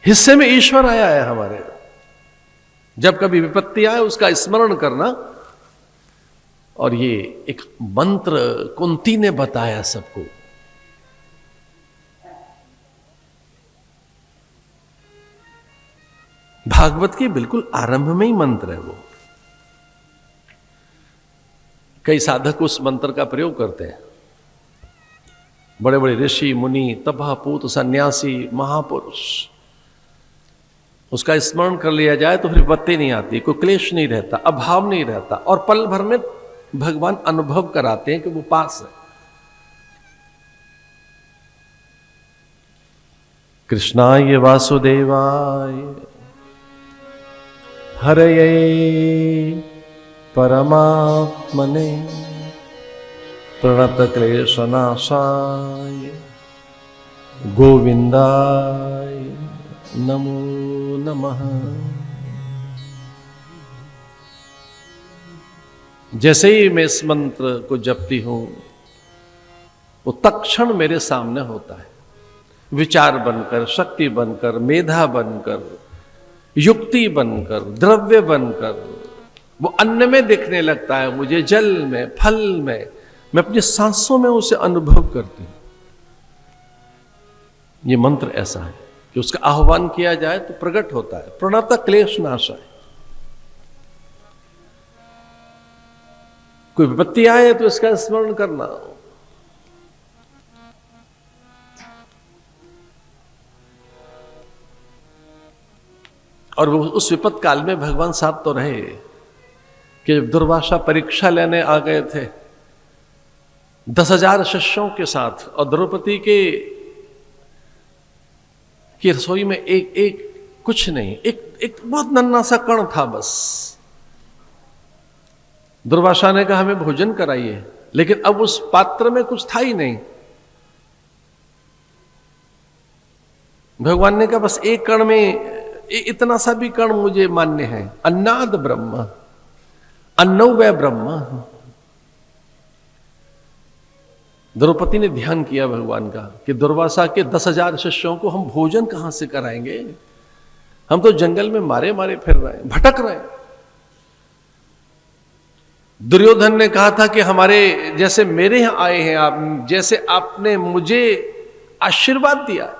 हिस्से में ईश्वर आया है हमारे। जब कभी विपत्ति आए उसका स्मरण करना। और ये एक मंत्र कुंती ने बताया सबको। भागवत के बिल्कुल आरंभ में ही मंत्र है वो। कई साधक उस मंत्र का प्रयोग करते हैं। बड़े बड़े ऋषि मुनि तपःपूत सन्यासी महापुरुष, उसका स्मरण कर लिया जाए तो फिर विपत्ति नहीं आती, कोई क्लेश नहीं रहता, अभाव नहीं रहता, और पल भर में भगवान अनुभव कराते हैं कि वो पास है। कृष्णाय वासुदेवाय हरये परमात्मने प्रणतक्लेशनाशाय गोविंदाय नमो नमः। जैसे ही मैं इस मंत्र को जपती हूं वो तत्क्षण मेरे सामने होता है, विचार बनकर, शक्ति बनकर, मेधा बनकर, युक्ति बनकर, द्रव्य बनकर, वो अन्न में दिखने लगता है मुझे, जल में, फल में, मैं अपनी सांसों में उसे अनुभव करती हूं। ये मंत्र ऐसा है कि उसका आह्वान किया जाए तो प्रकट होता है। प्रणत क्लेश नाशाय। कोई विपत्ति आए तो इसका स्मरण करना। और वो उस विपत काल में भगवान साथ तो रहे कि जब दुर्वासा परीक्षा लेने आ गए थे 10,000 शिष्यों के साथ, और द्रौपदी की रसोई में एक कुछ नहीं, एक बहुत नन्हा सा कण था बस। दुर्वासा ने कहा हमें भोजन कराइए, लेकिन अब उस पात्र में कुछ था ही नहीं। भगवान ने कहा बस एक कण में, इतना सा भी कण मुझे मान्य है। अन्नाद ब्रह्म, अन्नो वै ब्रह्म। द्रौपदी ने ध्यान किया भगवान का कि दुर्वासा के 10,000 शिष्यों को हम भोजन कहां से कराएंगे? हम तो जंगल में मारे मारे फिर रहे हैं, भटक रहे हैं। दुर्योधन ने कहा था कि हमारे जैसे मेरे यहां आए हैं आप, जैसे आपने मुझे आशीर्वाद दिया,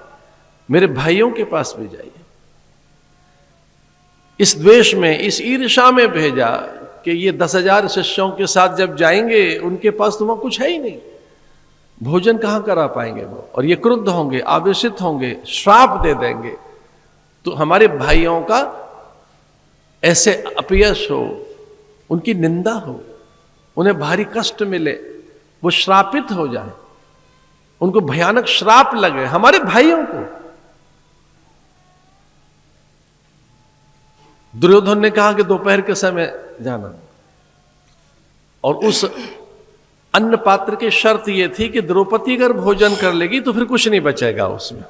मेरे भाइयों के पास भी जाइए। इस द्वेष में, इस ईर्ष्या में भेजा कि ये 10,000 शिष्यों के साथ जब जाएंगे उनके पास तो वहां कुछ है ही नहीं, भोजन कहां करा पाएंगे वो, और ये क्रुद्ध होंगे, आवेशित होंगे, श्राप दे देंगे, तो हमारे भाइयों का ऐसे अपयश हो, उनकी निंदा हो, उन्हें भारी कष्ट मिले, वो श्रापित हो जाए, उनको भयानक श्राप लगे हमारे भाइयों को। दुर्योधन ने कहा कि दोपहर के समय जाना, और उस अन्न पात्र की शर्त यह थी कि द्रौपदी अगर भोजन कर लेगी तो फिर कुछ नहीं बचेगा उसमें।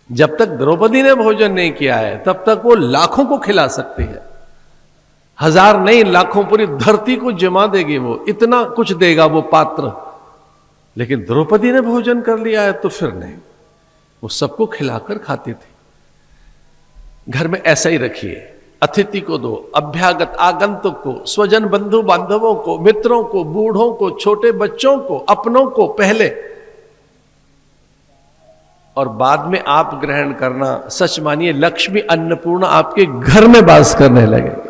जब तक द्रौपदी ने भोजन नहीं किया है तब तक वो लाखों को खिला सकती है, 1000 नहीं, लाखों, पूरी धरती को जमा देगी वो, इतना कुछ देगा वो पात्र। लेकिन द्रौपदी ने भोजन कर लिया है तो फिर नहीं, वो सबको खिलाकर खाती थी। घर में ऐसा ही रखिए, अतिथि को दो, अभ्यागत आगंतुक को, स्वजन बंधु बांधवों को, मित्रों को, बूढ़ों को, छोटे बच्चों को, अपनों को पहले, और बाद में आप ग्रहण करना। सच मानिए लक्ष्मी अन्नपूर्णा आपके घर में वास करने लगे।